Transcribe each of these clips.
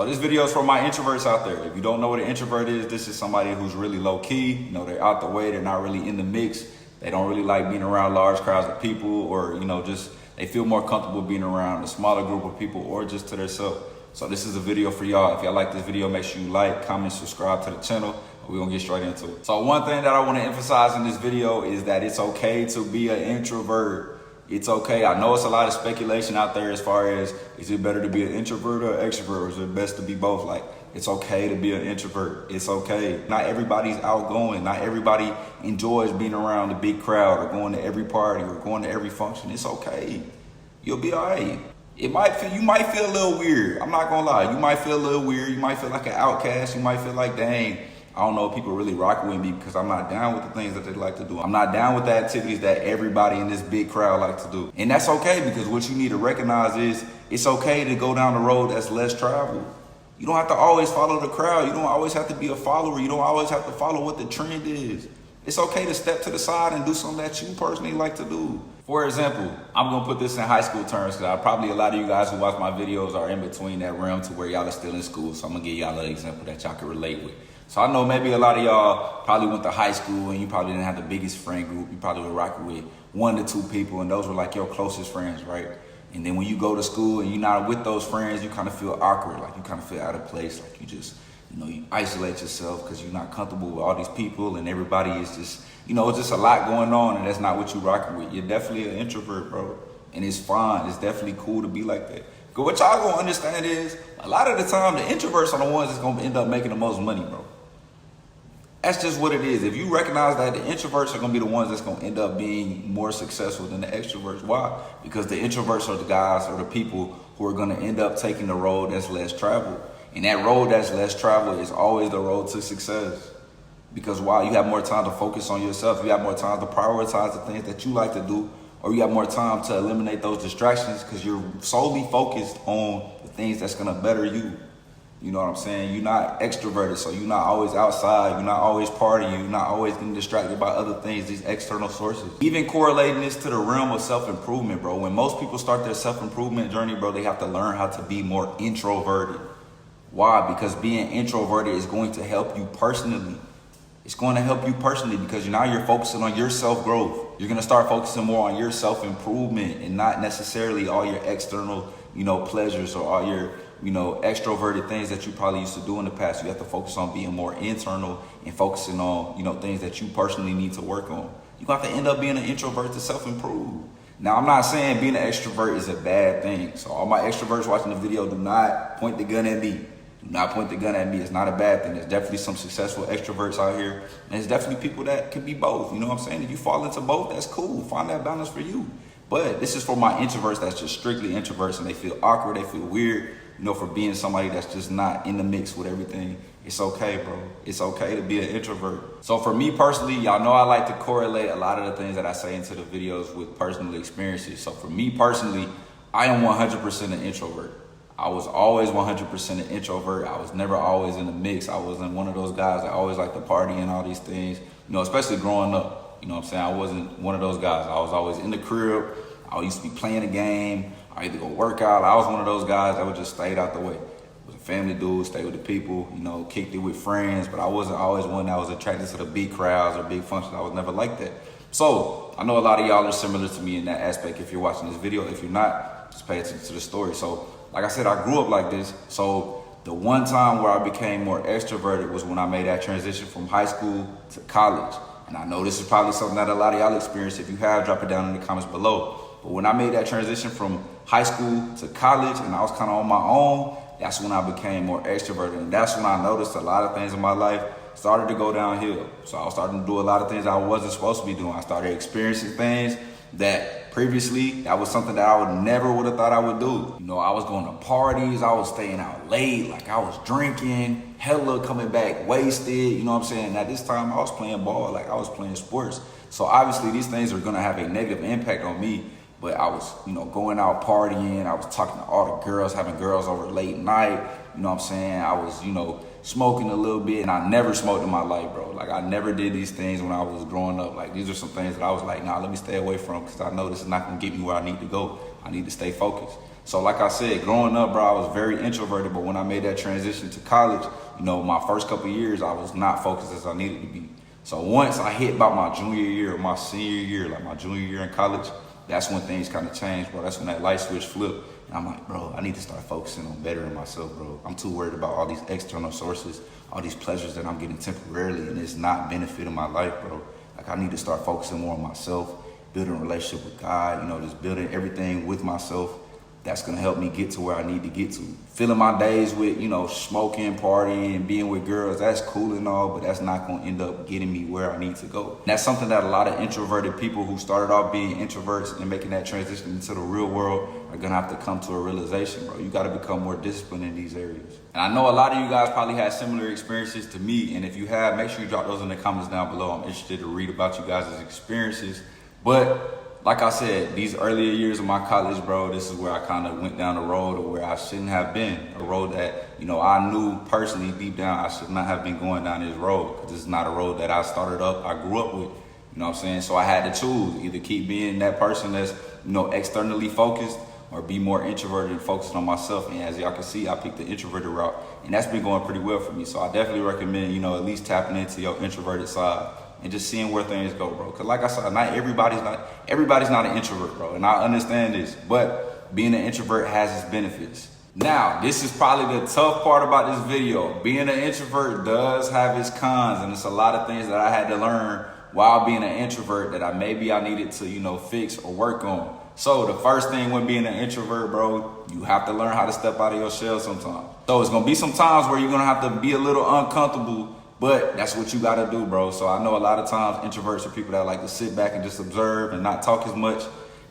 So this video is for my introverts out there. If you don't know what an introvert is, this is somebody who's really low key. You know, they're out the way, they're not really in the mix. They don't really like being around large crowds of people, or, you know, just they feel more comfortable being around a smaller group of people or just to themselves. So this is a video for y'all. If y'all like this video, make sure you like, comment, subscribe to the channel. We're gonna get straight into it. So one thing that I wanna emphasize in this video is that it's okay to be an introvert. It's okay. I know it's a lot of speculation out there as far as, is it better to be an introvert or extrovert, or is it best to be both? Like, it's okay to be an introvert. It's okay. Not everybody's outgoing. Not everybody enjoys being around a big crowd or going to every party or going to every function. It's okay. You'll be all right. You might feel a little weird. I'm not gonna lie. You might feel a little weird. You might feel like an outcast. You might feel like, dang, I don't know if people really rock with me because I'm not down with the things that they like to do. I'm not down with the activities that everybody in this big crowd like to do. And that's okay, because what you need to recognize is it's okay to go down the road that's less traveled. You don't have to always follow the crowd. You don't always have to be a follower. You don't always have to follow what the trend is. It's okay to step to the side and do something that you personally like to do. For example, I'm gonna put this in high school terms because probably a lot of you guys who watch my videos are in between that realm to where y'all are still in school. So I'm gonna give y'all an example that y'all can relate with. So I know maybe a lot of y'all probably went to high school and you probably didn't have the biggest friend group. You probably were rocking with 1 to 2 people, and those were like your closest friends, right? And then when you go to school and you're not with those friends, you kind of feel awkward, like you kind of feel out of place, like you just, you know, you isolate yourself because you're not comfortable with all these people and everybody is just, you know, it's just a lot going on and that's not what you're rocking with. You're definitely an introvert, bro. And it's fine. It's definitely cool to be like that. Because what y'all gonna understand is a lot of the time the introverts are the ones that's gonna end up making the most money, bro. That's just what it is. If you recognize that the introverts are gonna be the ones that's gonna end up being more successful than the extroverts. Why? Because the introverts are the guys or the people who are gonna end up taking the road that's less traveled. And that road that's less traveled is always the road to success. Because why? You have more time to focus on yourself. You have more time to prioritize the things that you like to do, or you have more time to eliminate those distractions because you're solely focused on the things that's gonna better you. You know what I'm saying? You're not extroverted, so you're not always outside. You're not always partying. You're not always getting distracted by other things, these external sources. Even correlating this to the realm of self-improvement, bro. When most people start their self-improvement journey, bro, they have to learn how to be more introverted. Why? Because being introverted is going to help you personally. It's going to help you personally because now you're focusing on your self-growth. You're going to start focusing more on your self-improvement and not necessarily all your external, you know, pleasures or all your, you know, extroverted things that you probably used to do in the past. You have to focus on being more internal and focusing on, you know, things that you personally need to work on. You're going to have to end up being an introvert to self-improve. Now, I'm not saying being an extrovert is a bad thing. So all my extroverts watching the video, do not point the gun at me. Do not point the gun at me. It's not a bad thing. There's definitely some successful extroverts out here. And there's definitely people that can be both. You know what I'm saying? If you fall into both, that's cool. Find that balance for you. But this is for my introverts that's just strictly introverts and they feel awkward, they feel weird, you know, for being somebody that's just not in the mix with everything. It's okay, bro. It's okay to be an introvert. So for me personally, y'all know I like to correlate a lot of the things that I say into the videos with personal experiences. So for me personally, I am 100% an introvert. I was always 100% an introvert. I was never always in the mix. I wasn't one of those guys that always like to party and all these things, you know, especially growing up. You know what I'm saying? I wasn't one of those guys. I was always in the crib. I used to be playing a game. I used to go work out. I was one of those guys that would just stay out the way. I was a family dude, stay with the people, you know, kicked it with friends, but I wasn't always one that was attracted to the big crowds or big functions. I was never like that. So I know a lot of y'all are similar to me in that aspect if you're watching this video. If you're not, just pay attention to the story. So like I said, I grew up like this. So the one time where I became more extroverted was when I made that transition from high school to college. And I know this is probably something that a lot of y'all experience. If you have, drop it down in the comments below. But when I made that transition from high school to college and I was kind of on my own, that's when I became more extroverted. And that's when I noticed a lot of things in my life started to go downhill. So I was starting to do a lot of things I wasn't supposed to be doing. I started experiencing things that previously, that was something that I would never would have thought I would do. You know, I was going to parties, I was staying out late, like I was drinking, hella coming back wasted, you know what I'm saying? At this time, I was playing ball, like I was playing sports. So obviously these things are gonna have a negative impact on me, but I was, you know, going out partying, I was talking to all the girls, having girls over late night, you know what I'm saying? I was, you know, smoking a little bit, and I never smoked in my life, bro. Like, I never did these things when I was growing up. Like, these are some things that I was like, nah, let me stay away from, because I know this is not gonna get me where I need to go. I need to stay focused. So like I said, growing up, bro, I was very introverted, but when I made that transition to college, you know, my first couple of years, I was not focused as I needed to be. So once I hit about my junior year or my senior year, like my junior year in college, that's when things kind of changed, bro. That's when that light switch flipped. And I'm like, bro, I need to start focusing on bettering myself, bro. I'm too worried about all these external sources, all these pleasures that I'm getting temporarily, and it's not benefiting my life, bro. Like, I need to start focusing more on myself, building a relationship with God, you know, just building everything with myself. That's gonna help me get to where I need to get to. Filling my days with, you know, smoking, partying, being with girls, that's cool and all, but that's not gonna end up getting me where I need to go. And that's something that a lot of introverted people who started off being introverts and making that transition into the real world are gonna have to come to a realization, bro. You gotta become more disciplined in these areas. And I know a lot of you guys probably had similar experiences to me, and if you have, make sure you drop those in the comments down below. I'm interested to read about you guys' experiences. But like I said, these earlier years of my college, bro, this is where I kind of went down the road of where I shouldn't have been. A road that, you know, I knew personally deep down I should not have been going down this road, because this is not a road that I grew up with. You know what I'm saying? So I had to choose, either keep being that person that's, you know, externally focused, or be more introverted and focused on myself. And as y'all can see, I picked the introverted route, and that's been going pretty well for me. So I definitely recommend, you know, at least tapping into your introverted side and just seeing where things go, bro. Cause like I said, everybody's not an introvert, bro. And I understand this, but being an introvert has its benefits. Now, this is probably the tough part about this video. Being an introvert does have its cons, and it's a lot of things that I had to learn while being an introvert that I needed to, you know, fix or work on. So the first thing when being an introvert, bro, you have to learn how to step out of your shell sometimes. So it's gonna be some times where you're gonna have to be a little uncomfortable, but that's what you gotta do, bro. So I know a lot of times introverts are people that like to sit back and just observe and not talk as much.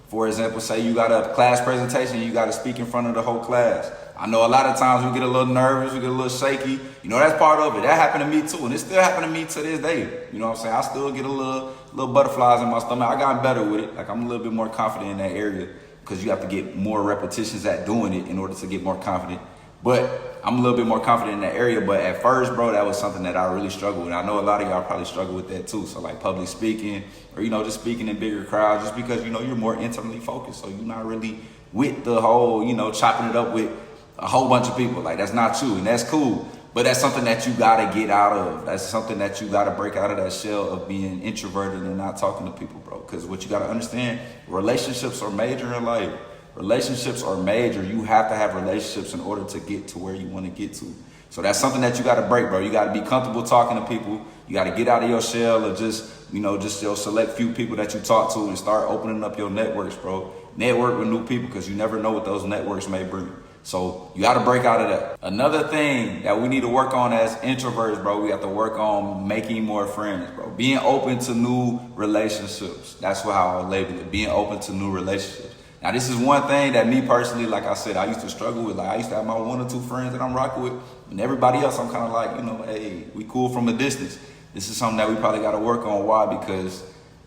For example, say you got a class presentation, you gotta speak in front of the whole class. I know a lot of times we get a little nervous, we get a little shaky. You know, that's part of it. That happened to me too, and it still happened to me to this day. You know what I'm saying? I still get a little butterflies in my stomach. I got better with it. Like, I'm a little bit more confident in that area, because you have to get more repetitions at doing it in order to get more confident. But I'm a little bit more confident in that area. But at first, bro, that was something that I really struggled with. I know a lot of y'all probably struggle with that too. So like public speaking, or, you know, just speaking in bigger crowds, just because, you know, you're more internally focused. So you're not really with the whole, you know, chopping it up with a whole bunch of people. Like, that's not you, and that's cool. But that's something that you gotta get out of. That's something that you gotta break out of that shell of being introverted and not talking to people, bro. Because what you gotta understand, relationships are major in life. Relationships are major. You have to have relationships in order to get to where you want to get to. So that's something that you got to break, bro. You got to be comfortable talking to people. You got to get out of your shell of just, you know, just your select few people that you talk to, and start opening up your networks, bro. Network with new people, because you never know what those networks may bring. So you got to break out of that. Another thing that we need to work on as introverts, bro, we have to work on making more friends, bro. Being open to new relationships. That's how I label it. Being open to new relationships. Now, this is one thing that me personally, like I said, I used to struggle with. Like, I used to have my 1 or 2 friends that I'm rocking with, and everybody else, I'm kind of like, you know, hey, we cool from a distance. This is something that we probably got to work on. Why? Because,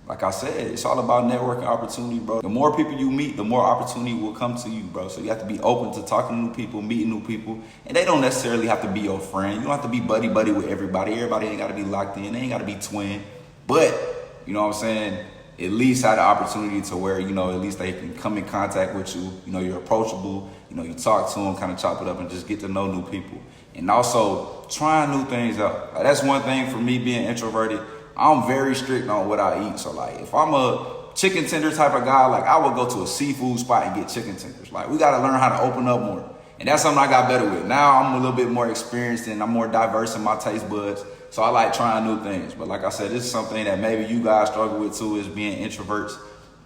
like I said, it's all about networking opportunity, bro. The more people you meet, the more opportunity will come to you, bro. So you have to be open to talking to new people, meeting new people, and they don't necessarily have to be your friend. You don't have to be buddy-buddy with everybody. Everybody ain't got to be locked in. They ain't got to be twin. But, you know what I'm saying, at least have the opportunity to where, you know, at least they can come in contact with you. You know, you're approachable. You know, you talk to them, kind of chop it up, and just get to know new people. And also, trying new things out. Like, that's one thing for me being introverted. I'm very strict on what I eat. So, like, if I'm a chicken tender type of guy, like, I would go to a seafood spot and get chicken tenders. Like, we got to learn how to open up more. And that's something I got better with. Now I'm a little bit more experienced, and I'm more diverse in my taste buds. So I like trying new things. But like I said, this is something that maybe you guys struggle with too, is being introverts.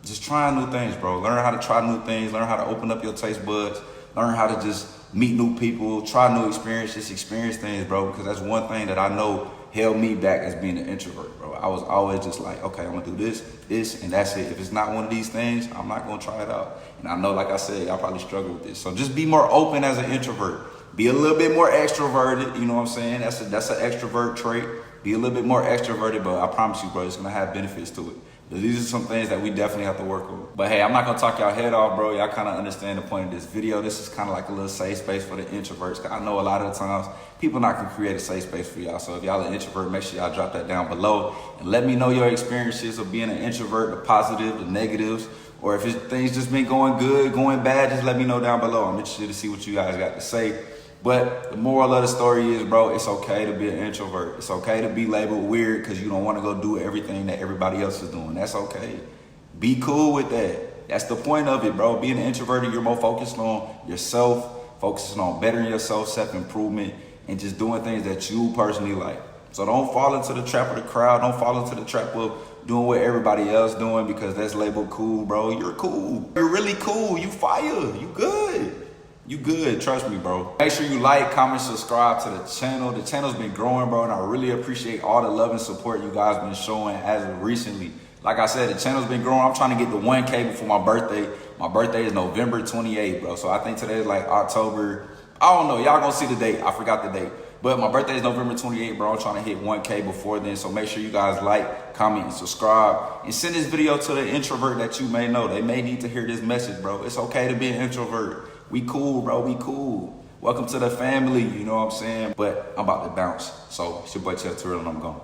Just trying new things, bro. Learn how to try new things. Learn how to open up your taste buds. Learn how to just meet new people. Try new experiences. Experience things, bro. Because that's one thing that I know held me back as being an introvert, bro. I was always just like, okay, I'm going to do this, and that's it. If it's not one of these things, I'm not going to try it out. And I know, like I said, y'all probably struggle with this. So just be more open as an introvert. Be a little bit more extroverted, you know what I'm saying? That's an extrovert trait. Be a little bit more extroverted, but I promise you, bro, it's gonna have benefits to it. But these are some things that we definitely have to work on. But hey, I'm not gonna talk y'all head off, bro. Y'all kind of understand the point of this video. This is kind of like a little safe space for the introverts. Cause I know a lot of the times people not gonna create a safe space for y'all. So if y'all an introvert, make sure y'all drop that down below and let me know your experiences of being an introvert, the positive, the negatives. or if things just been going good, going bad, just let me know down below. I'm interested to see what you guys got to say. But the moral of the story is, bro, it's okay to be an introvert. It's okay to be labeled weird because you don't want to go do everything that everybody else is doing. That's okay. Be cool with that. That's the point of it, bro. Being an introvert, you're more focused on yourself, focusing on bettering yourself, self-improvement, and just doing things that you personally like. So don't fall into the trap of the crowd. Don't fall into the trap of doing what everybody else doing because that's labeled cool, bro. You're cool. You're really cool. You fire. You good. You good, trust me, bro. Make sure you like, comment, subscribe to the channel. The channel's been growing, bro, and I really appreciate all the love and support you guys been showing as of recently. Like I said, the channel's been growing. I'm trying to get to 1K before my birthday. My birthday is November 28th, bro. So I think today is like October. I don't know. Y'all gonna see the date. I forgot the date. But my birthday is November 28th, bro. I'm trying to hit 1K before then. So make sure you guys like, comment, and subscribe. And send this video to the introvert that you may know. They may need to hear this message, bro. It's okay to be an introvert. We cool, bro. We cool. Welcome to the family. You know what I'm saying? But I'm about to bounce. So it's your boy Terrell, and I'm gone.